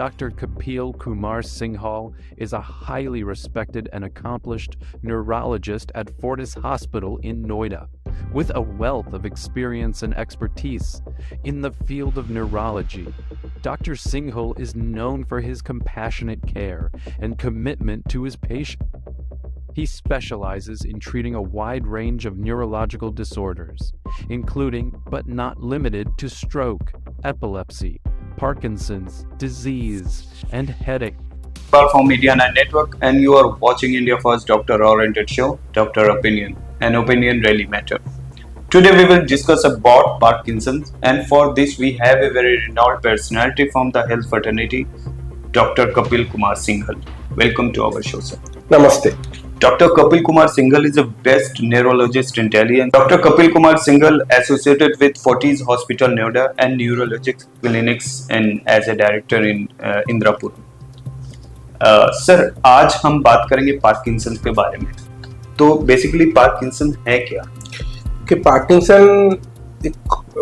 Dr. Kapil Kumar Singhal is a highly respected and accomplished neurologist at Fortis Hospital in Noida, with a wealth of experience and expertise in the field of neurology. Dr. Singhal is known for his compassionate care and commitment to his patients. He specializes in treating a wide range of neurological disorders, including but not limited to stroke, epilepsy, Parkinson's disease, and headache. From Mediana Network, and you are watching India First Doctor-oriented show, Doctor Opinion. An opinion really matters. Today we will discuss about Parkinson's, and for this we have a very renowned personality from the health fraternity, Dr. Kapil Kumar Singhal. Welcome to our show, sir. Namaste. Dr. Kapil Kumar Singhal is the best neurologist in Delhi, and Dr. Kapil Kumar Singhal associated with Fortis Hospital Noida and neurologic clinics and as a director in Indrapur. Sir, आज हम बात करेंगे Parkinson के बारे में. तो basically Parkinson है क्या? कि पार्किंसन एक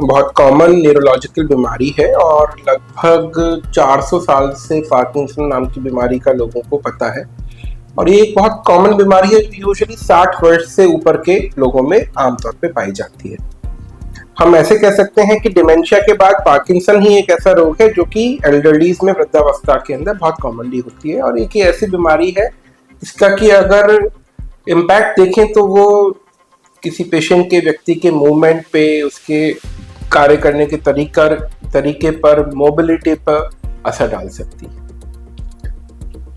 बहुत कॉमन न्यूरोलॉजिकल बीमारी है और लगभग 400 साल से पार्किंसन नाम की बीमारी का लोगों को पता है. और ये एक बहुत कॉमन बीमारी है जो यूजुअली 60 वर्ष से ऊपर के लोगों में आमतौर पे पाई जाती है. हम ऐसे कह सकते हैं कि डिमेंशिया के बाद पार्किंसन ही एक ऐसा रोग है जो कि एल्डरलीज में, वृद्धावस्था के अंदर बहुत कॉमनली होती है. और एक ही ऐसी बीमारी है इसका कि अगर इम्पैक्ट देखें तो वो किसी पेशेंट के व्यक्ति के मूवमेंट पे, उसके कार्य करने के तरीके पर, मोबिलिटी पर असर डाल सकती है.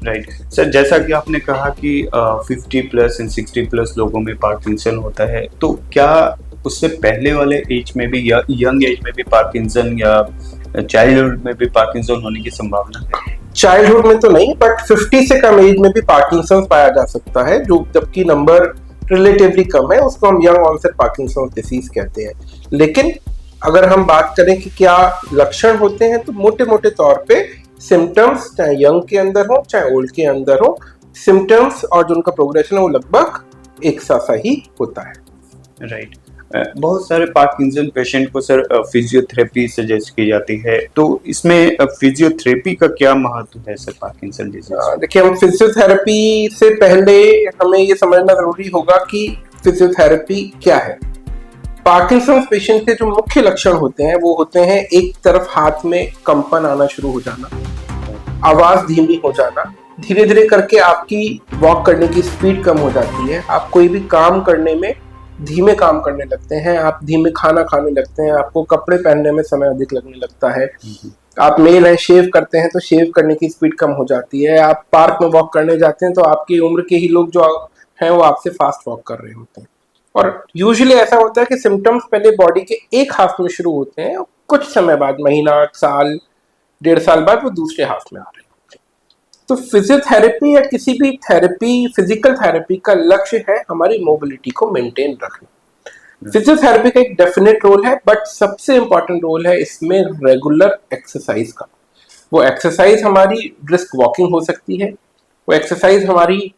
राइट सर, जैसा कि आपने कहा कि 50 प्लस एंड 60 प्लस लोगों में पार्किंसन होता है, तो क्या उससे पहले वाले एज में भी या यंग एज में भी पार्किंसन या चाइल्डहुड में भी पार्किंसन होने की संभावना है? चाइल्डहुड में तो नहीं, बट 50 से कम एज में भी पार्किंसन पाया जा सकता है, जो जबकि नंबर रिलेटिवली कम है, उसको हम यंग ऑनसेट पार्किंसन डिसीज कहते हैं. लेकिन अगर हम बात करें कि क्या लक्षण होते हैं, तो मोटे मोटे तौर पे सिम्टम्स चाहे यंग के अंदर हो चाहे ओल्ड के अंदर हो, सिम्टम्स और जो उनका प्रोग्रेशन है वो लगभग एक सा ही होता है. राइट. बहुत सारे पार्किंसन पेशेंट को सर फिजियोथेरेपी सजेस्ट की जाती है, तो इसमें फिजियोथेरेपी का क्या महत्व है सर पार्किंसन डिजीज? देखिए, हम फिजियोथेरेपी से पहले हमें ये समझना जरूरी होगा कि फिजियोथेरेपी क्या है. पार्किंसन पेशेंट के जो मुख्य लक्षण होते हैं वो होते हैं, एक तरफ हाथ में कंपन आना शुरू हो जाना, आवाज धीमी हो जाना, धीरे धीरे करके आपकी वॉक करने की स्पीड कम हो जाती है, आप कोई भी काम करने में धीमे काम करने लगते हैं, आप धीमे खाना खाने लगते हैं, आपको कपड़े पहनने में समय अधिक लगने लगता है, आप मेल है शेव करते हैं तो शेव करने की स्पीड कम हो जाती है, आप पार्क में वॉक करने जाते हैं तो आपकी उम्र के ही लोग जो हैं वो आपसे फास्ट वॉक कर रहे होते हैं. और यूजुअली ऐसा होता है कि सिम्टम्स पहले बॉडी के एक हाफ में शुरू होते हैं, कुछ समय बाद, महीना, साल, 1.5 साल बाद वो दूसरे हाफ में आ रहे होते हैं. तो फिजियोथेरेपी या किसी भी थेरेपी, फिजिकल थेरेपी का लक्ष्य है हमारी मोबिलिटी को मेंटेन रखना. फिजियोथेरेपी का एक डेफिनेट रोल है, बट सबसे इंपॉर्टेंट रोल है इसमें रेगुलर एक्सरसाइज का. वो एक्सरसाइज हमारी ब्रिस्क वॉकिंग हो सकती है, वो एक्सरसाइज हमारी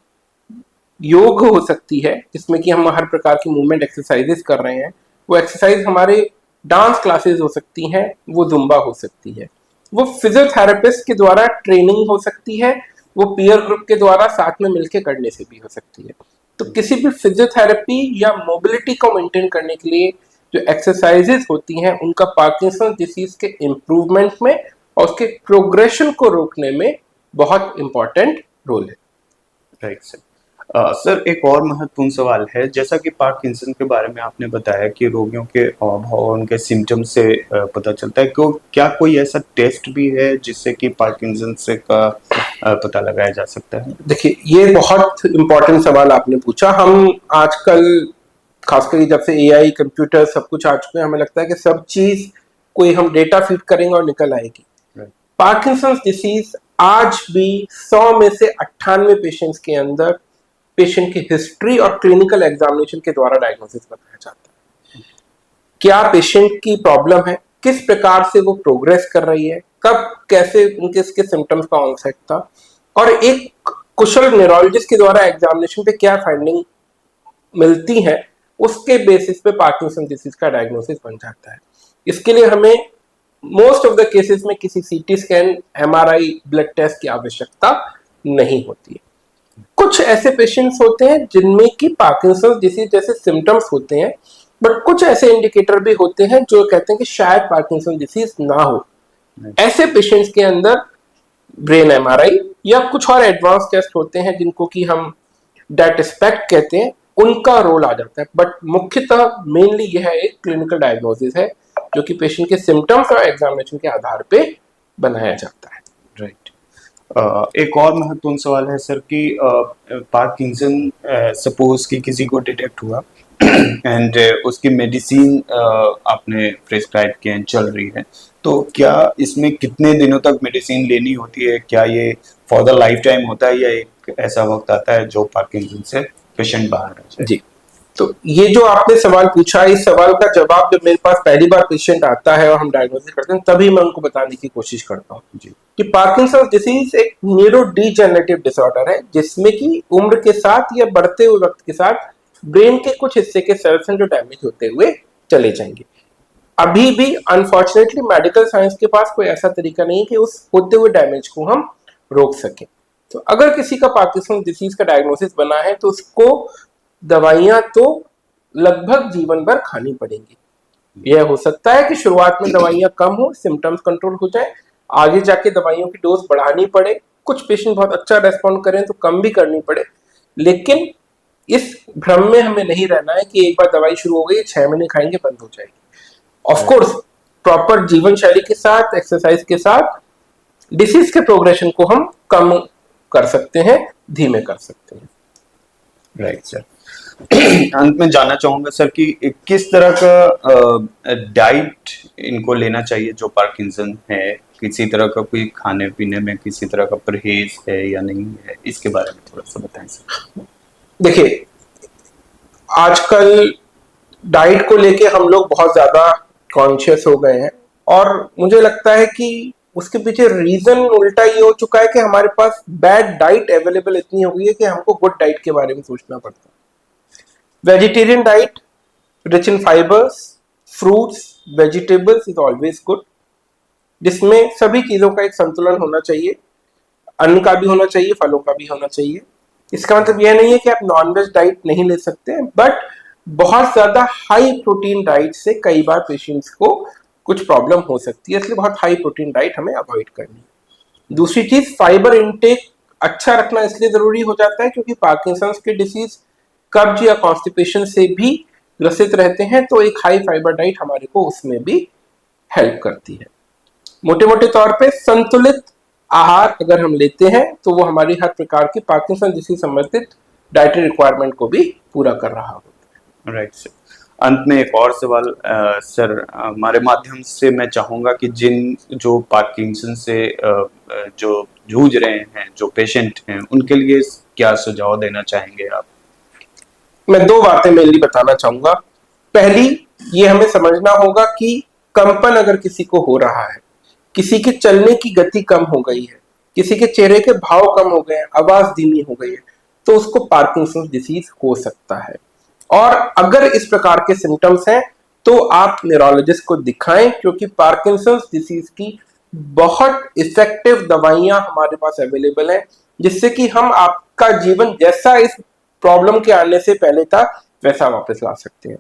योग हो सकती है जिसमें कि हम हर प्रकार की मूवमेंट एक्सरसाइजेस कर रहे हैं, वो एक्सरसाइज हमारे डांस क्लासेस हो सकती हैं, वो जुम्बा हो सकती है, वो फिजियोथेरेपिस्ट के द्वारा ट्रेनिंग हो सकती है, वो पीयर ग्रुप के द्वारा साथ में मिलकर करने से भी हो सकती है. तो किसी भी फिजियोथेरेपी या मोबिलिटी को मेंटेन करने के लिए जो एक्सरसाइजेस होती हैं उनका पार्किंसन डिसीज के इम्प्रूवमेंट में और उसके प्रोग्रेशन को रोकने में बहुत इंपॉर्टेंट रोल है. Right sir. सर, एक और महत्वपूर्ण सवाल है, जैसा कि पार्किंसन के बारे में आपने बताया कि रोगियों के भाव और उनके सिम्टम्स से पता चलता है, क्या कोई ऐसा टेस्ट भी है जिससे कि पार्किंसन से का पता लगाया जा सकता है? देखिए, ये बहुत इम्पोर्टेंट सवाल आपने पूछा. हम आजकल खासकर जब से एआई, कंप्यूटर सब कुछ आ चुके हैं, हमें लगता है कि सब चीज कोई हम डेटा फीड करेंगे और निकल आएगी. पार्किंसन डिसीज आज भी 100 में से 98 पेशेंट्स के अंदर पेशेंट की हिस्ट्री और क्लिनिकल एग्जामिनेशन के द्वारा डायग्नोसिस बताया जाता है. क्या पेशेंट की प्रॉब्लम है, किस प्रकार से वो प्रोग्रेस कर रही है, कब कैसे उनके इसके सिम्टम्स का ऑनसेट था, और एक कुशल न्यूरोलॉजिस्ट के द्वारा एग्जामिनेशन पे क्या फाइंडिंग मिलती है, उसके बेसिस पे पार्किंसन डिसीज का डायग्नोसिस बन जाता है. इसके लिए हमें मोस्ट ऑफ द केसेस में किसी CT scan, MRI, blood test की आवश्यकता नहीं होती है। कुछ ऐसे पेशेंट्स होते हैं जिनमें कि पार्किंसंस डिसीज जैसे सिम्टम्स होते हैं, बट कुछ ऐसे इंडिकेटर भी होते हैं जो कहते हैं कि शायद पार्किंसन डिसीज ना हो। ऐसे पेशेंट्स के अंदर ब्रेन एमआरआई या कुछ और एडवांस टेस्ट होते हैं जिनको कि हम डेट स्पेक्ट कहते हैं, उनका रोल आ जाता है। बट मुख्यतः मेनली यह एक क्लिनिकल डायग्नोसिस है जो कि पेशेंट के सिम्टम्स और एग्जामिनेशन के आधार पे बनाया जाता है। राइट। एक और महत्वपूर्ण सवाल है सर कि पार्किंसन सपोज कि किसी को डिटेक्ट हुआ एंड उसकी मेडिसिन आपने प्रिस्क्राइब किए चल रही है, तो क्या इसमें कितने दिनों तक मेडिसिन लेनी होती है? क्या ये फॉर द लाइफ टाइम होता है या एक ऐसा वक्त आता है जो पार्किंसन से पेशेंट बाहर आ जाए? जी, तो ये जो आपने सवाल पूछा, इस सवाल का जवाब जब मेरे पास पहली बार पेशेंट आता है और हम डायग्नोसिस करते हैं तभी मैं उनको बताने की कोशिश करता हूँ जी कि पार्किंसन डिसीज एक न्यूरो डीजेनरेटिव डिसऑर्डर है जिसमें कि उम्र के साथ या बढ़ते हुए वक्त के साथ ब्रेन के कुछ हिस्से के सेल्स हैं जो डैमेज होते हुए चले जाएंगे। अभी भी अनफॉर्चुनेटली मेडिकल साइंस के पास कोई ऐसा तरीका नहीं है कि उस होते हुए डैमेज को हम रोक सकें। तो अगर किसी का पार्किंसन डिसीज का डायग्नोसिस बना है तो उसको दवाइयां तो लगभग जीवन भर खानी पड़ेंगी। यह हो सकता है कि शुरुआत में दवाइयां कम हो, सिम्टम्स कंट्रोल हो जाए, आगे जाके दवाइयों की डोज बढ़ानी पड़े, कुछ पेशेंट बहुत अच्छा रेस्पॉन्ड करें तो कम भी करनी पड़े। लेकिन इस भ्रम में हमें नहीं रहना है कि एक बार दवाई शुरू हो गई 6 महीने खाएंगे बंद हो जाएगी। ऑफ कोर्स प्रॉपर जीवन शैली के साथ, एक्सरसाइज के साथ डिसीज के प्रोग्रेशन को हम कम कर सकते हैं, धीमे कर सकते हैं। Right sir. अंत में जानना चाहूंगा सर कि किस तरह का डाइट इनको लेना चाहिए जो पार्किंसन है? किसी तरह का कोई खाने पीने में किसी तरह का परहेज है या नहीं है, इसके बारे में थोड़ा सा बताएं सर। देखिए, आजकल डाइट को लेके हम लोग बहुत ज्यादा कॉन्शियस हो गए हैं और मुझे लगता है कि उसके पीछे रीजन उल्टा ये हो चुका है कि हमारे पास बैड डाइट अवेलेबल इतनी हो गई है कि हमको गुड डाइट के बारे में सोचना पड़ता है। Vegetarian diet rich in fibres, fruits, vegetables is always good, जिसमें सभी चीजों का एक संतुलन होना चाहिए। अन्न का भी होना चाहिए, फलों का भी होना चाहिए। इसका मतलब यह नहीं है कि आप नॉनवेज डाइट नहीं ले सकते, बट बहुत ज्यादा हाई प्रोटीन डाइट से कई बार पेशेंट्स को कुछ प्रॉब्लम हो सकती है, इसलिए बहुत हाई प्रोटीन डाइट हमें अवॉइड करनी है। दूसरी चीज, फाइबर इनटेक अच्छा रखना इसलिए जरूरी हो जाता है क्योंकि पार्किंसंस के डिसीज कब्ज या कॉन्स्टिपेशन से भी ग्रसित रहते हैं, तो एक हाई फाइबर डाइट हमारे को उसमें भी हेल्प करती है। मोटे मोटे तौर पे संतुलित आहार अगर हम लेते हैं तो वो हमारी हर प्रकार की पार्किंसन डिसीज संबंधित डाइटरी रिक्वायरमेंट को भी पूरा कर रहा होता है। Right sir. अंत में एक और सवाल सर, हमारे माध्यम से मैं चाहूंगा कि जो पार्किंसन से जो जूझ रहे हैं, जो पेशेंट हैं, उनके लिए क्या सुझाव देना चाहेंगे आप? मैं 2 बातें मेनली बताना चाहूंगा। पहली, ये हमें समझना होगा कि कंपन अगर किसी को हो रहा है, किसी के चलने की गति कम हो गई है, किसी के चेहरे के भाव कम हो गए हैं, आवाज धीमी हो गई है, तो उसको पार्किंसन डिसीज हो सकता है। और अगर इस प्रकार के सिम्टम्स हैं तो आप न्यूरोलॉजिस्ट को दिखाएं, क्योंकि पार्किंसन डिसीज की बहुत इफेक्टिव दवाइयां हमारे पास अवेलेबल हैं जिससे कि हम आपका जीवन जैसा इस प्रॉब्लम के आने से पहले था वैसा वापस ला सकते हैं।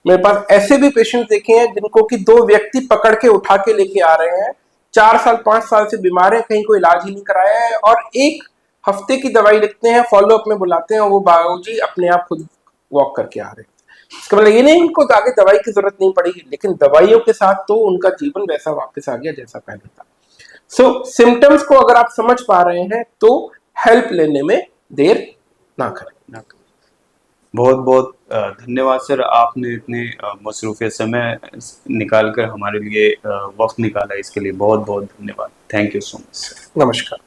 मेरे पास ऐसे भी पेशेंट देखे हैं जिनको कि 2 व्यक्ति पकड़ के उठा के लेके आ रहे हैं, 4 साल 5 साल से बीमार है, कहीं कोई इलाज ही नहीं कराया है, और 1 हफ्ते की दवाई लिखते हैं, फॉलोअप में बुलाते हैं और वो बाबूजी अपने आप खुद वॉक करके आ रहे हैं। इसका मतलब ये नहीं इनको आगे दवाई की जरूरत नहीं पड़ेगी, लेकिन दवाइयों के साथ तो उनका जीवन वैसा वापस आ गया जैसा पहले था। सो सिम्टम्स को अगर आप समझ पा रहे हैं तो हेल्प लेने में देर ना करें। बहुत बहुत धन्यवाद सर, आपने इतने मसरूफियत समय निकाल कर हमारे लिए वक्त निकाला, इसके लिए बहुत बहुत धन्यवाद। Thank you so much. नमस्कार।